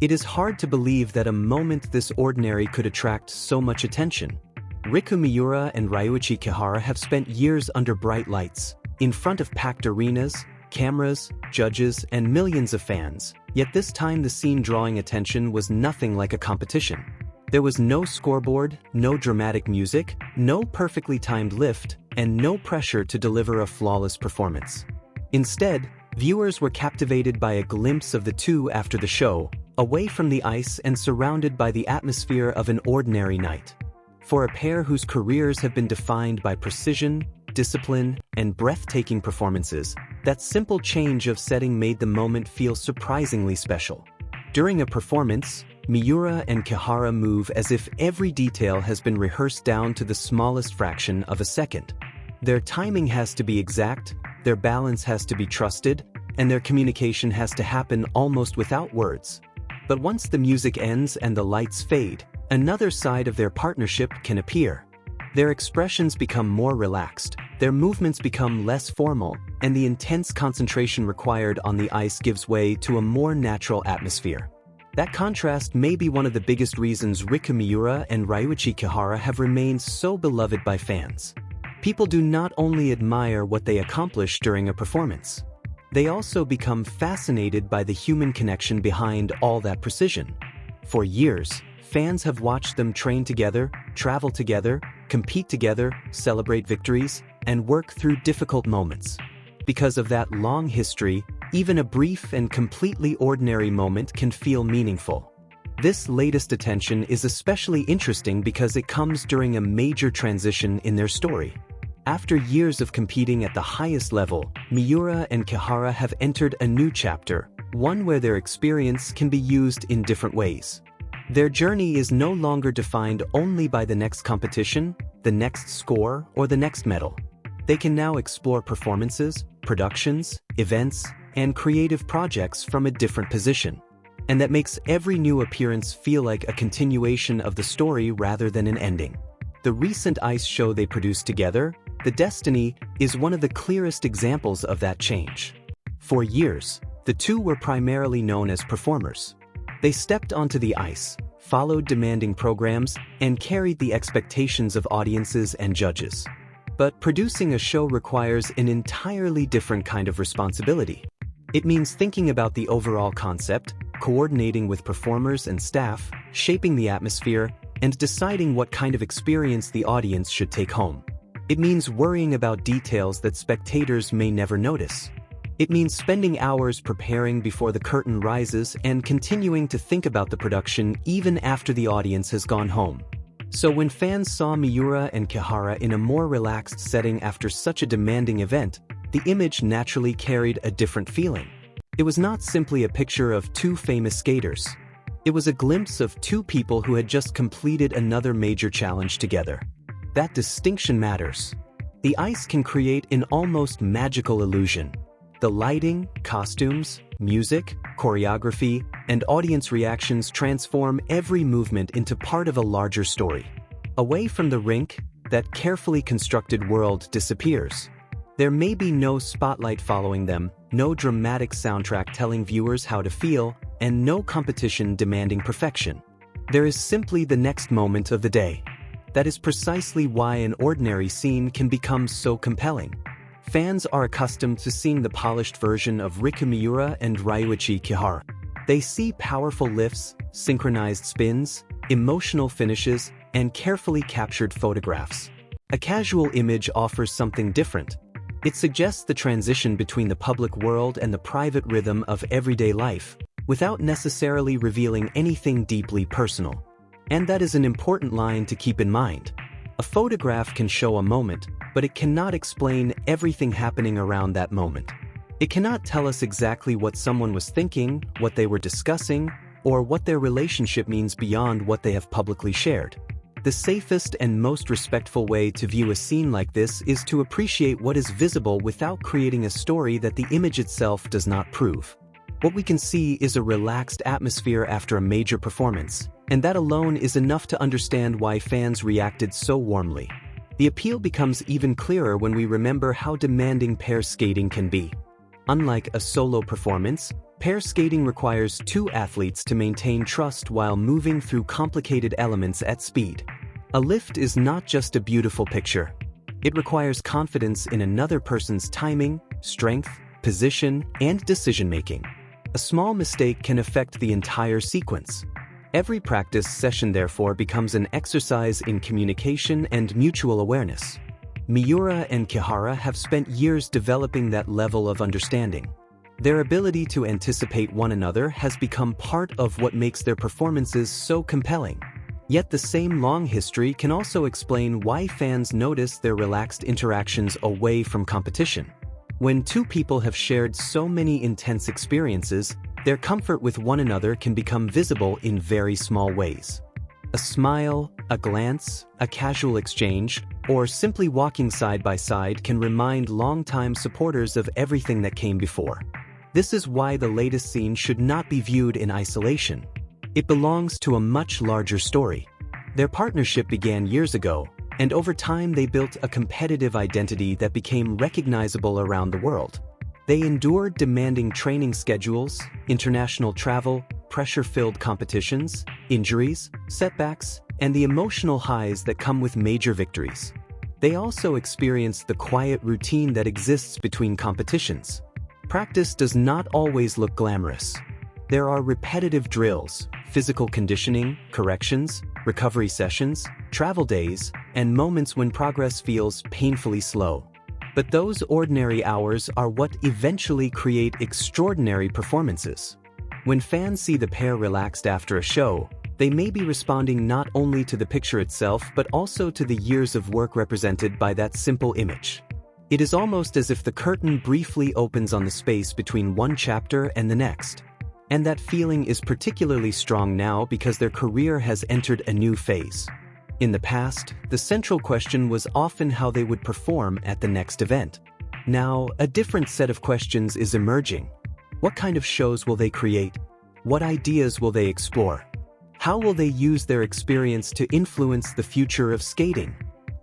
It is hard to believe that a moment this ordinary could attract so much attention. Riku Miura and Ryuichi Kihara have spent years under bright lights, in front of packed arenas, cameras, judges, and millions of fans, yet this time the scene drawing attention was nothing like a competition. There was no scoreboard, no dramatic music, no perfectly timed lift, and no pressure to deliver a flawless performance. Instead, viewers were captivated by a glimpse of the two after the show, away from the ice and surrounded by the atmosphere of an ordinary night. For a pair whose careers have been defined by precision, discipline, and breathtaking performances, that simple change of setting made the moment feel surprisingly special. During a performance, Miura and Kihara move as if every detail has been rehearsed down to the smallest fraction of a second. Their timing has to be exact, their balance has to be trusted, and their communication has to happen almost without words. But once the music ends and the lights fade, another side of their partnership can appear. Their expressions become more relaxed, their movements become less formal, and the intense concentration required on the ice gives way to a more natural atmosphere. That contrast may be one of the biggest reasons Riku Miura and Ryuichi Kihara have remained so beloved by fans. People do not only admire what they accomplish during a performance. They also become fascinated by the human connection behind all that precision. For years, fans have watched them train together, travel together, compete together, celebrate victories, and work through difficult moments. Because of that long history, even a brief and completely ordinary moment can feel meaningful. This latest attention is especially interesting because it comes during a major transition in their story. After years of competing at the highest level, Miura and Kihara have entered a new chapter, one where their experience can be used in different ways. Their journey is no longer defined only by the next competition, the next score, or the next medal. They can now explore performances, productions, events, and creative projects from a different position. And that makes every new appearance feel like a continuation of the story rather than an ending. The recent ice show they produced together, The Destiny, is one of the clearest examples of that change. For years, the two were primarily known as performers. They stepped onto the ice, followed demanding programs, and carried the expectations of audiences and judges. But producing a show requires an entirely different kind of responsibility. It means thinking about the overall concept, coordinating with performers and staff, shaping the atmosphere, and deciding what kind of experience the audience should take home. It means worrying about details that spectators may never notice. It means spending hours preparing before the curtain rises and continuing to think about the production even after the audience has gone home. So when fans saw Miura and Kihara in a more relaxed setting after such a demanding event, the image naturally carried a different feeling. It was not simply a picture of two famous skaters. It was a glimpse of two people who had just completed another major challenge together. That distinction matters. The ice can create an almost magical illusion. The lighting, costumes, music, choreography, and audience reactions transform every movement into part of a larger story. Away from the rink, that carefully constructed world disappears. There may be no spotlight following them, no dramatic soundtrack telling viewers how to feel, and no competition demanding perfection. There is simply the next moment of the day. That is precisely why an ordinary scene can become so compelling. Fans are accustomed to seeing the polished version of Riku Miura and Ryuichi Kihara. They see powerful lifts, synchronized spins, emotional finishes, and carefully captured photographs. A casual image offers something different. It suggests the transition between the public world and the private rhythm of everyday life, without necessarily revealing anything deeply personal. And that is an important line to keep in mind. A photograph can show a moment, but it cannot explain everything happening around that moment. It cannot tell us exactly what someone was thinking, what they were discussing, or what their relationship means beyond what they have publicly shared. The safest and most respectful way to view a scene like this is to appreciate what is visible without creating a story that the image itself does not prove. What we can see is a relaxed atmosphere after a major performance, and that alone is enough to understand why fans reacted so warmly. The appeal becomes even clearer when we remember how demanding pair skating can be. Unlike a solo performance, Pair skating requires two athletes to maintain trust while moving through complicated elements at speed. A lift is not just a beautiful picture. It requires confidence in another person's timing, strength, position, and decision-making. A small mistake can affect the entire sequence. Every practice session therefore becomes an exercise in communication and mutual awareness. Miura and Kihara have spent years developing that level of understanding. Their ability to anticipate one another has become part of what makes their performances so compelling. Yet the same long history can also explain why fans notice their relaxed interactions away from competition. When two people have shared so many intense experiences, their comfort with one another can become visible in very small ways. A smile, a glance, a casual exchange, or simply walking side by side can remind longtime supporters of everything that came before. This is why the latest scene should not be viewed in isolation. It belongs to a much larger story. Their partnership began years ago, and over time they built a competitive identity that became recognizable around the world. They endured demanding training schedules, international travel, pressure-filled competitions, injuries, setbacks, and the emotional highs that come with major victories. They also experienced the quiet routine that exists between competitions. Practice does not always look glamorous. There are repetitive drills, physical conditioning, corrections, recovery sessions, travel days, and moments when progress feels painfully slow. But those ordinary hours are what eventually create extraordinary performances. When fans see the pair relaxed after a show, they may be responding not only to the picture itself but also to the years of work represented by that simple image. It is almost as if the curtain briefly opens on the space between one chapter and the next. And that feeling is particularly strong now because their career has entered a new phase. In the past, the central question was often how they would perform at the next event. Now, a different set of questions is emerging. What kind of shows will they create? What ideas will they explore? How will they use their experience to influence the future of skating?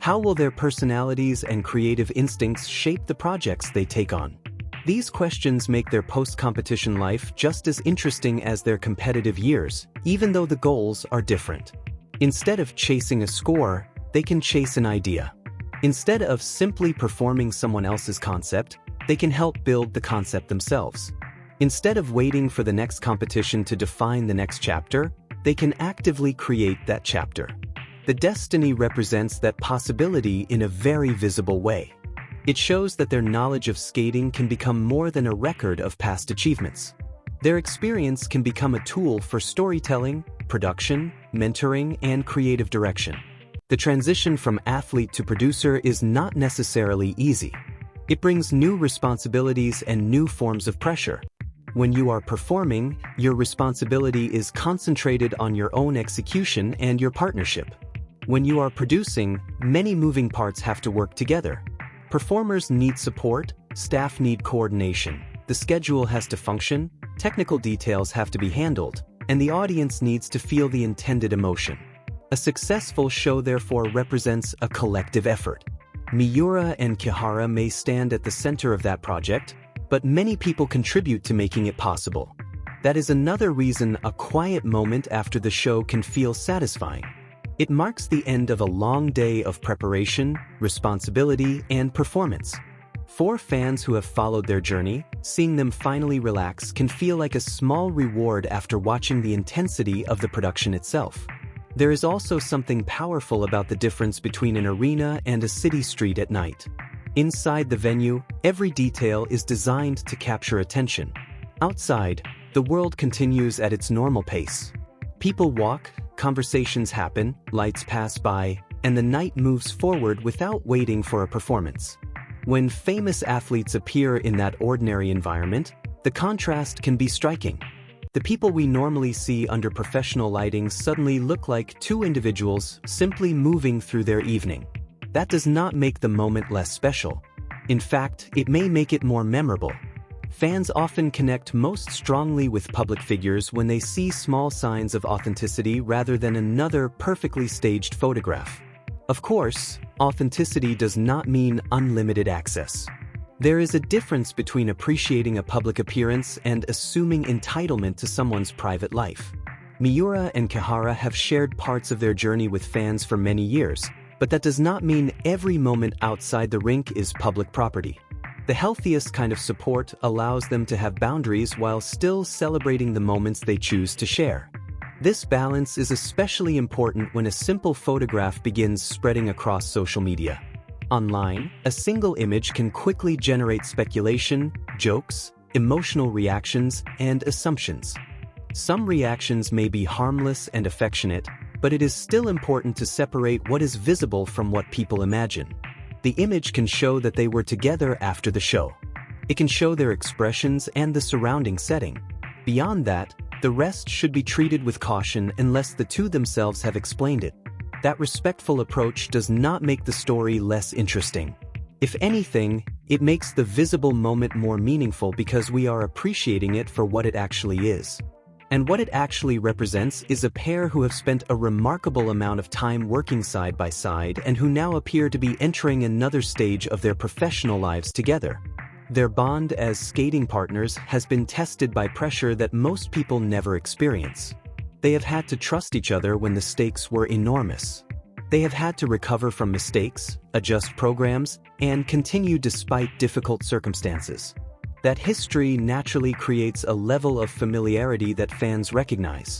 How will their personalities and creative instincts shape the projects they take on? These questions make their post-competition life just as interesting as their competitive years, even though the goals are different. Instead of chasing a score, they can chase an idea. Instead of simply performing someone else's concept, they can help build the concept themselves. Instead of waiting for the next competition to define the next chapter, they can actively create that chapter. The destiny represents that possibility in a very visible way. It shows that their knowledge of skating can become more than a record of past achievements. Their experience can become a tool for storytelling, production, mentoring, and creative direction. The transition from athlete to producer is not necessarily easy. It brings new responsibilities and new forms of pressure. When you are performing, your responsibility is concentrated on your own execution and your partnership. When you are producing, many moving parts have to work together. Performers need support, staff need coordination, the schedule has to function, technical details have to be handled, and the audience needs to feel the intended emotion. A successful show therefore represents a collective effort. Miura and Kihara may stand at the center of that project, but many people contribute to making it possible. That is another reason a quiet moment after the show can feel satisfying. It marks the end of a long day of preparation, responsibility, and performance. For fans who have followed their journey, seeing them finally relax can feel like a small reward after watching the intensity of the production itself. There is also something powerful about the difference between an arena and a city street at night. Inside the venue, every detail is designed to capture attention. Outside, the world continues at its normal pace. People walk, conversations happen, lights pass by, and the night moves forward without waiting for a performance. When famous athletes appear in that ordinary environment, the contrast can be striking. The people we normally see under professional lighting suddenly look like two individuals simply moving through their evening. That does not make the moment less special. In fact, it may make it more memorable. Fans often connect most strongly with public figures when they see small signs of authenticity rather than another perfectly staged photograph. Of course, authenticity does not mean unlimited access. There is a difference between appreciating a public appearance and assuming entitlement to someone's private life. Miura and Kihara have shared parts of their journey with fans for many years, but that does not mean every moment outside the rink is public property. The healthiest kind of support allows them to have boundaries while still celebrating the moments they choose to share. This balance is especially important when a simple photograph begins spreading across social media. Online, a single image can quickly generate speculation, jokes, emotional reactions, and assumptions. Some reactions may be harmless and affectionate, but it is still important to separate what is visible from what people imagine. The image can show that they were together after the show. It can show their expressions and the surrounding setting. Beyond that, the rest should be treated with caution unless the two themselves have explained it. That respectful approach does not make the story less interesting. If anything, it makes the visible moment more meaningful because we are appreciating it for what it actually is. And what it actually represents is a pair who have spent a remarkable amount of time working side by side and who now appear to be entering another stage of their professional lives together. Their bond as skating partners has been tested by pressure that most people never experience. They have had to trust each other when the stakes were enormous. They have had to recover from mistakes, adjust programs, and continue despite difficult circumstances. That history naturally creates a level of familiarity that fans recognize.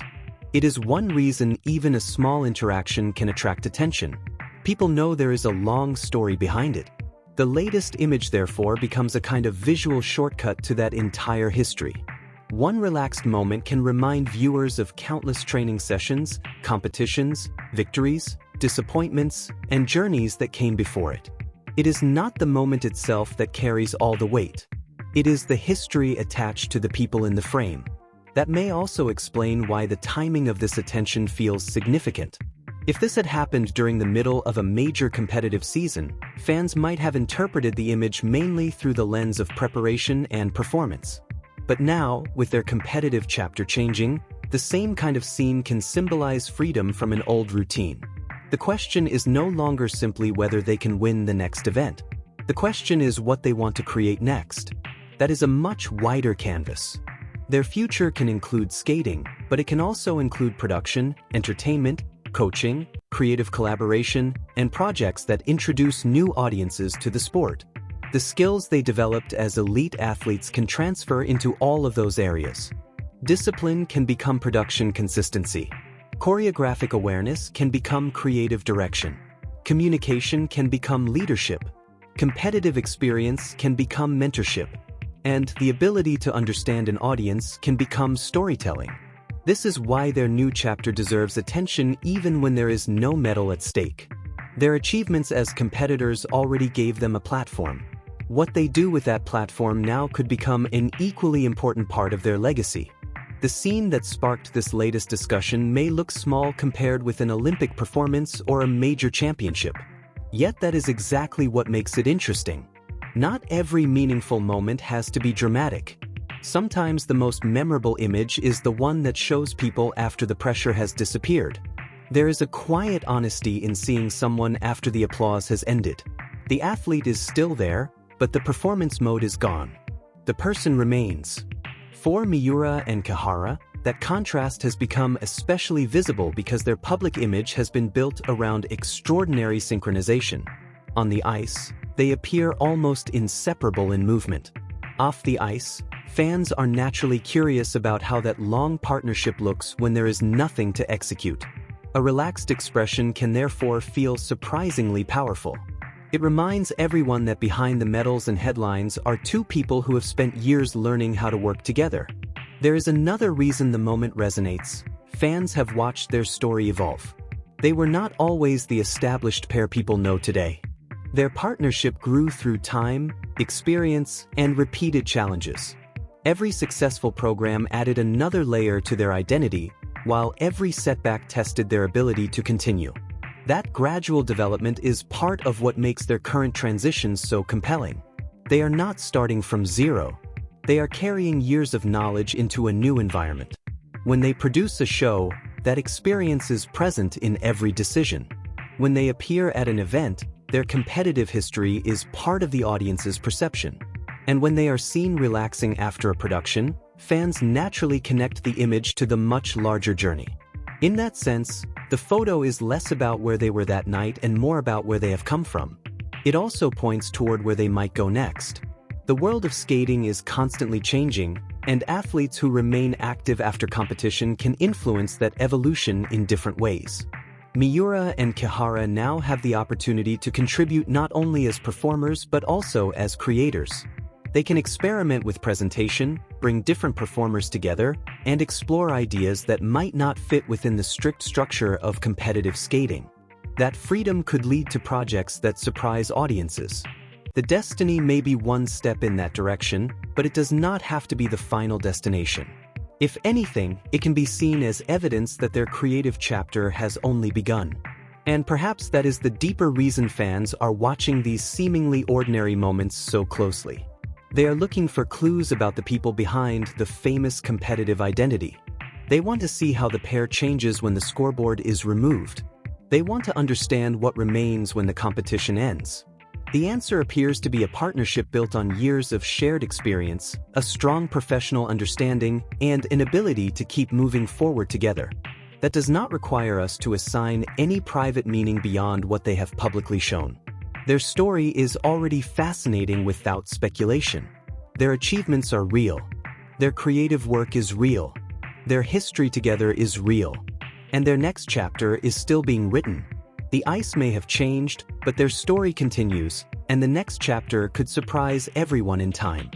It is one reason even a small interaction can attract attention. People know there is a long story behind it. The latest image, therefore, becomes a kind of visual shortcut to that entire history. One relaxed moment can remind viewers of countless training sessions, competitions, victories, disappointments, and journeys that came before it. It is not the moment itself that carries all the weight. It is the history attached to the people in the frame. That may also explain why the timing of this attention feels significant. If this had happened during the middle of a major competitive season, fans might have interpreted the image mainly through the lens of preparation and performance. But now, with their competitive chapter changing, the same kind of scene can symbolize freedom from an old routine. The question is no longer simply whether they can win the next event. The question is what they want to create next. That is a much wider canvas. Their future can include skating, but it can also include production, entertainment, coaching, creative collaboration, and projects that introduce new audiences to the sport. The skills they developed as elite athletes can transfer into all of those areas. Discipline can become production consistency. Choreographic awareness can become creative direction. Communication can become leadership. Competitive experience can become mentorship. And the ability to understand an audience can become storytelling. This is why their new chapter deserves attention even when there is no medal at stake. Their achievements as competitors already gave them a platform. What they do with that platform now could become an equally important part of their legacy. The scene that sparked this latest discussion may look small compared with an Olympic performance or a major championship. Yet that is exactly what makes it interesting. Not every meaningful moment has to be dramatic. Sometimes the most memorable image is the one that shows people after the pressure has disappeared. There is a quiet honesty in seeing someone after the applause has ended. The athlete is still there, but the performance mode is gone. The person remains. For Miura and Kihara, that contrast has become especially visible because their public image has been built around extraordinary synchronization. On the ice, they appear almost inseparable in movement. Off the ice, fans are naturally curious about how that long partnership looks when there is nothing to execute. A relaxed expression can therefore feel surprisingly powerful. It reminds everyone that behind the medals and headlines are two people who have spent years learning how to work together. There is another reason the moment resonates. Fans have watched their story evolve. They were not always the established pair people know today. Their partnership grew through time, experience, and repeated challenges. Every successful program added another layer to their identity, while every setback tested their ability to continue. That gradual development is part of what makes their current transitions so compelling. They are not starting from zero. They are carrying years of knowledge into a new environment. When they produce a show, that experience is present in every decision. When they appear at an event, their competitive history is part of the audience's perception. And when they are seen relaxing after a production, fans naturally connect the image to the much larger journey. In that sense, the photo is less about where they were that night and more about where they have come from. It also points toward where they might go next. The world of skating is constantly changing, and athletes who remain active after competition can influence that evolution in different ways. Miura and Kihara now have the opportunity to contribute not only as performers but also as creators. They can experiment with presentation, bring different performers together, and explore ideas that might not fit within the strict structure of competitive skating. That freedom could lead to projects that surprise audiences. The destiny may be one step in that direction, but it does not have to be the final destination. If anything, it can be seen as evidence that their creative chapter has only begun. And perhaps that is the deeper reason fans are watching these seemingly ordinary moments so closely. They are looking for clues about the people behind the famous competitive identity. They want to see how the pair changes when the scoreboard is removed. They want to understand what remains when the competition ends. The answer appears to be a partnership built on years of shared experience, a strong professional understanding, and an ability to keep moving forward together. That does not require us to assign any private meaning beyond what they have publicly shown. Their story is already fascinating without speculation. Their achievements are real. Their creative work is real. Their history together is real. And their next chapter is still being written. The ice may have changed, but their story continues, and the next chapter could surprise everyone in time.